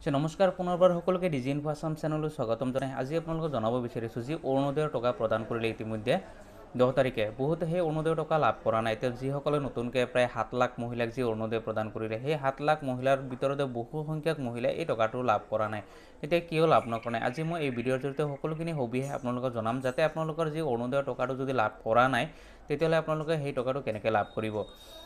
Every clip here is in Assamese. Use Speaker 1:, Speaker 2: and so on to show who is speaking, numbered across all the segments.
Speaker 1: নমস্কাৰ পুনৰবাৰ সকলোকে ডিজি ইনফো আসাম চেনেললৈ স্বাগতম জনাই আজি আপোনালোকক জনাব বিচাৰিছোঁ যে অৰুণোদয়ৰ টকা প্ৰদান কৰিলে ইতিমধ্যে 10 তাৰিখে বহুতে সেই অৰুণোদয়ৰ টকা লাভ কৰা নাই। এতিয়া যিসকলে নতুনকৈ প্ৰায় 7 লাখ মহিলাক যি অৰুণোদয় প্ৰদান কৰিলে সেই 7 লাখ মহিলাৰ ভিতৰতে বহু সংখ্যক মহিলাই এই টকাটো লাভ কৰা নাই। এতিয়া কিয় লাভ নকৰা নাই আজি মই এই ভিডিঅ'ৰ জৰিয়তে সকলোখিনি সবিশেষ আপোনালোকক জনাম, যাতে আপোনালোকৰ যি অৰুণোদয়ৰ টকাটো যদি লাভ কৰা নাই তেতিয়াহ'লে আপোনালোকে সেই টকাটো কেনেকৈ লাভ কৰিব।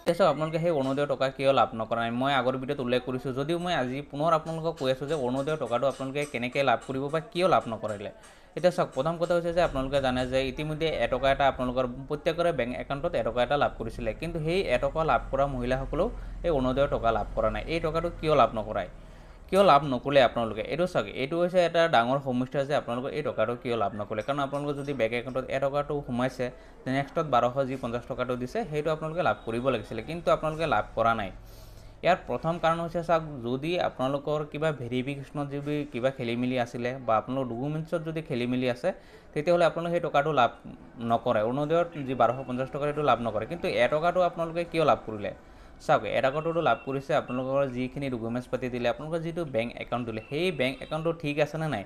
Speaker 1: এতিয়া আপোনালোকে সেই অৰুণোদয়ৰ টকা কিয় লাভ নকৰা নাই মই আগৰ ভিডিঅ'ত উল্লেখ কৰিছোঁ, যদিও মই আজি পুনৰ আপোনালোকক কৈ আছোঁ যে অৰুণোদয়ৰ টকাটো আপোনালোকে কেনেকৈ লাভ কৰিব বা কিয় লাভ নকৰিলে। এতিয়া চাওক, প্ৰথম কথা হৈছে যে আপোনালোকে জানে যে ইতিমধ্যে এটকা এটা আপোনালোকৰ প্ৰত্যেকৰে বেংক একাউণ্টত এটকা এটা লাভ কৰিছিলে, কিন্তু সেই এটকা লাভ কৰা মহিলাসকলেও এই অৰুণোদয়ৰ টকা লাভ কৰা নাই। এই টকাটো কিয় লাভ নকৰায়, কিয় লাভ নকৰিলে আপোনালোকে এইটো চাওক, এইটো হৈছে এটা ডাঙৰ সমস্যা যে আপোনালোকে এই টকাটো কিয় লাভ নকৰিলে। কাৰণ আপোনালোকে যদি বেংক একাউণ্টত এটকাটো সোমাইছে, নেক্সটত 1250 টকাটো দিছে, সেইটো আপোনালোকে লাভ কৰিব লাগিছিলে, কিন্তু আপোনালোকে লাভ কৰা নাই। ইয়াৰ প্ৰথম কাৰণ হৈছে চাওক, যদি আপোনালোকৰ কিবা ভেৰিফিকেশ্যনত যদি কিবা খেলিমেলি আছিলে বা আপোনালোকৰ ডকুমেণ্টছত যদি খেলিমেলি আছে, তেতিয়াহ'লে আপোনালোকে সেই টকাটো লাভ নকৰে। অৰুণোদয়ৰ যি 1250 টকা সেইটো লাভ নকৰে, কিন্তু এটকাটো আপোনালোকে কিয় লাভ কৰিলে চাওক, এটকাটোতো লাভ কৰিছে আপোনালোকৰ যিখিনি ডকুমেণ্টছ পাতি দিলে, আপোনালোকৰ যিটো বেংক একাউণ্ট দিলে সেই বেংক একাউণ্টটো ঠিক আছেনে নাই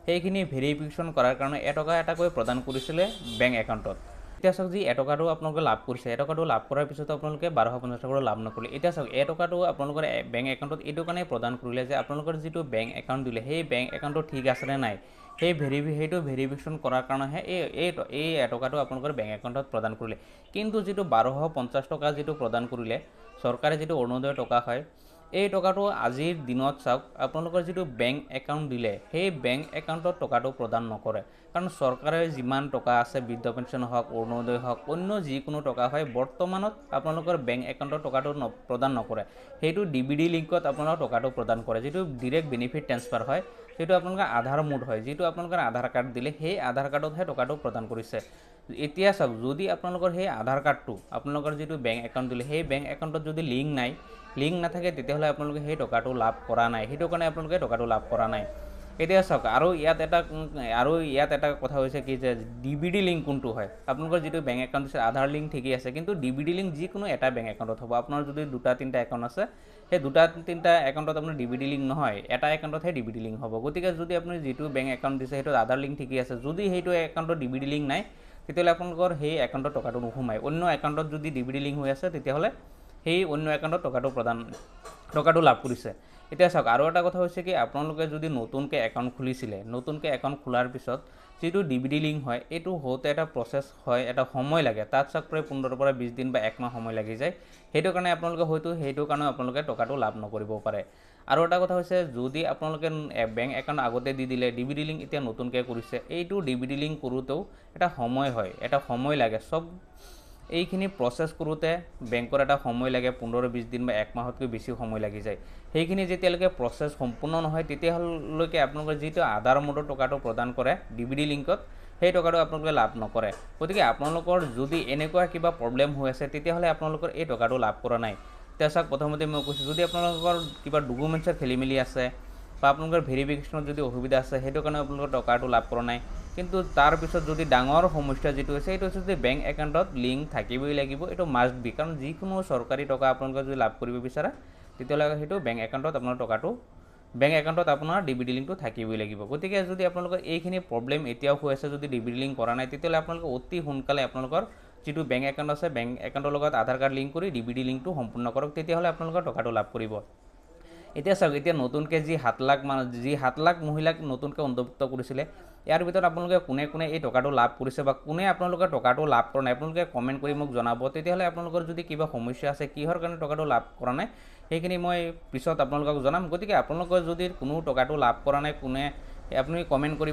Speaker 1: সেইখিনি ভেৰিফিকেশ্যন কৰাৰ কাৰণে এটকা এটাকৈ প্ৰদান কৰিছিলে বেংক একাউণ্টত। এতিয়া চাওক, যি এটকাটো আপোনালোকে লাভ কৰিছে, এটকাটো লাভ কৰাৰ পিছতো আপোনালোকে 1250 টকাটো লাভ নকৰিলে। এতিয়া চাওক, এটকাটো আপোনালোকৰ বেংক একাউণ্টত এইটো কাৰণে প্ৰদান কৰিলে যে আপোনালোকৰ যিটো বেংক একাউণ্ট দিলে সেই বেংক একাউণ্টটো ঠিক আছেনে নাই সেইটো ভেৰিফিকেশ্যন কৰাৰ কাৰণেহে এই এটকাটো আপোনালোকৰ বেংক একাউণ্টত প্ৰদান কৰিলে। কিন্তু যিটো 1250 টকা যিটো প্ৰদান কৰিলে চৰকাৰে, যিটো অৰুণোদয়ৰ টকা হয়, এই টকাটো আজিৰ দিনত চাওক আপোনালোকৰ যিটো বেংক একাউণ্ট দিলে সেই বেংক একাউণ্টত টকাটো প্ৰদান নকৰে। কাৰণ চৰকাৰে যিমান টকা আছে, বৃদ্ধ পেঞ্চন হওক, অৰুণোদয় হওক, অন্য যিকোনো টকা হয়, বৰ্তমানত আপোনালোকৰ বেংক একাউণ্টত টকাটো প্ৰদান নকৰে। সেইটো DBD লিংকত আপোনালোকৰ টকাটো প্ৰদান কৰে, যিটো ডিৰেক্ট বেনিফিট ট্ৰেন্সফাৰ হয়, সেইটো আপোনালোকৰ আধাৰ মোড হয়, যিটো আপোনালোকৰ আধাৰ কাৰ্ড দিলে সেই আধাৰ কাৰ্ডতহে টকাটো প্ৰদান কৰিছে। এতিয়া চাওক, যদি আপোনালোকৰ সেই আধাৰ কাৰ্ডটো আপোনালোকৰ যিটো বেংক একাউণ্ট দিলে সেই বেংক একাউণ্টত যদি লিংক নাথাকে, তেতিয়াহ'লে আপোনালোকে সেই টকাটো লাভ কৰা নাই, সেইটো কাৰণে আপোনালোকে টকাটো লাভ কৰা নাই। এতিয়া চাওক, আৰু ইয়াত এটা কথা হৈছে কি যে DBD লিংক কোনটো হয়। আপোনালোকৰ যিটো বেংক একাউণ্ট আছে আধাৰ লিংক ঠিকেই আছে, কিন্তু DBD লিংক যিকোনো এটা বেংক একাউণ্টত হ'ব। আপোনাৰ যদি 2-3টা একাউণ্ট আছে, সেই 2-3টা একাউণ্টত আপোনাৰ DBD লিংক নহয়, এটা একাউণ্টতহে DBD লিংক হ'ব। গতিকে যদি আপুনি যিটো বেংক একাউণ্ট দিছে সেইটো আধাৰ লিংক ঠিকেই আছে, যদি সেইটো একাউণ্টত DBD লিংক নাই, তেতিয়াহ'লে আপোনালোকৰ সেই একাউণ্টত টকাটো নোসোমায়। অন্য একাউণ্টত যদি DBD লিংক হৈ আছে, তেতিয়াহ'লে সেই অন্য একাউণ্টত টকাটো লাভ কৰিছে। এতিয়া চাওক, আৰু এটা কথা হৈছে কি, আপোনালোকে যদি নতুনকৈ একাউণ্ট খুলিছিলে, নতুনকৈ একাউণ্ট খোলাৰ পিছত যিটো DBD লিংক হয়, এইটো হওঁতে এটা প্ৰচেছ হয়, এটা সময় লাগে। তাত চাওক প্ৰায় 15 পৰা 20 দিন বা 1 মাহ সময় লাগি যায়। সেইটো কাৰণে আপোনালোকে টকাটো লাভ নকৰিব পাৰে। আৰু এটা কথা হৈছে, যদি আপোনালোকে বেংক একাউণ্ট আগতে দি দিলে, DBD লিংক এতিয়া নতুনকৈ কৰিছে, এইটো DBD লিংক কৰোঁতেও এটা সময় হয়, এটা সময় লাগে। চব এইখিনি প্ৰচেছ কৰোঁতে বেংকৰ এটা সময় লাগে, 15-20 দিন বা 1 মাহতকৈ বেছি সময় লাগি যায়। সেইখিনি যেতিয়ালৈকে প্ৰচেছ সম্পূৰ্ণ নহয়, তেতিয়ালৈকে আপোনালোকৰ যিটো আধাৰ মোডৰ টকাটো প্ৰদান কৰে DBD লিংকত, সেই টকাটো আপোনালোকে লাভ নকৰে। গতিকে আপোনালোকৰ যদি এনেকুৱা কিবা প্ৰব্লেম হৈ আছে, তেতিয়াহ'লে আপোনালোকৰ এই টকাটো লাভ কৰা নাই। এতিয়া চাওক, প্ৰথমতে মই কৈছোঁ, যদি আপোনালোকৰ কিবা ডকুমেণ্টছৰ খেলিমেলি আছে বা আপোনালোকৰ ভেৰিফিকেশ্যনত যদি অসুবিধা আছে, সেইটো কাৰণে আপোনালোকৰ টকাটো লাভ কৰা নাই। কিন্তু তাৰপিছত যদি ডাঙৰ সমস্যা যিটো হৈছে, সেইটো হৈছে যে বেংক একাউণ্টত লিংক থাকিবই লাগিব, এইটো মাষ্ট বি। কাৰণ যিকোনো চৰকাৰী টকা আপোনালোকে যদি লাভ কৰিব বিচাৰে, তেতিয়াহ'লে সেইটো বেংক একাউণ্টত আপোনাৰ DBD লিংকটো থাকিবই লাগিব। গতিকে যদি আপোনালোকৰ এইখিনি প্ৰব্লেম এতিয়াও হৈ আছে, যদি DBD লিংক কৰা নাই, তেতিয়াহ'লে আপোনালোকে অতি সোনকালে আপোনালোকৰ যিটো বেংক একাউণ্ট আছে, বেংক একাউণ্টৰ লগত আধাৰ কাৰ্ড লিংক কৰি DBD লিংকটো সম্পূৰ্ণ কৰক, তেতিয়াহ'লে আপোনালোকৰ টকাটো লাভ কৰিব। এতিয়া চাওক, এতিয়া নতুনকৈ যি 7 লাখ মহিলাক নতুনকৈ অন্তৰ্ভুক্ত কৰিছিলে, ইয়াৰ ভিতৰত আপোনালোকে কোনে এই টকাটো লাভ কৰিছে বা কোনে আপোনালোকে টকাটো লাভ কৰা নাই, আপোনালোকে কমেণ্ট কৰি মোক জনাব। তেতিয়াহ'লে আপোনালোকৰ যদি কিবা সমস্যা আছে, কিহৰ কাৰণে টকাটো লাভ কৰা নাই, সেইখিনি মই পিছত আপোনালোকক জনাম। গতিকে আপোনালোকৰ যদি কোনো টকাটো লাভ কৰা নাই, আপুনি কমেণ্ট কৰি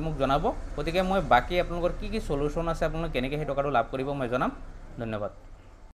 Speaker 1: মোক জনাব। গতিকে মই বাকী আপোনালোকৰ কি চলিউশ্যন আছে, আপোনালোকে কেনেকৈ সেই টকাটো লাভ কৰিব মই জনাম। ধন্যবাদ।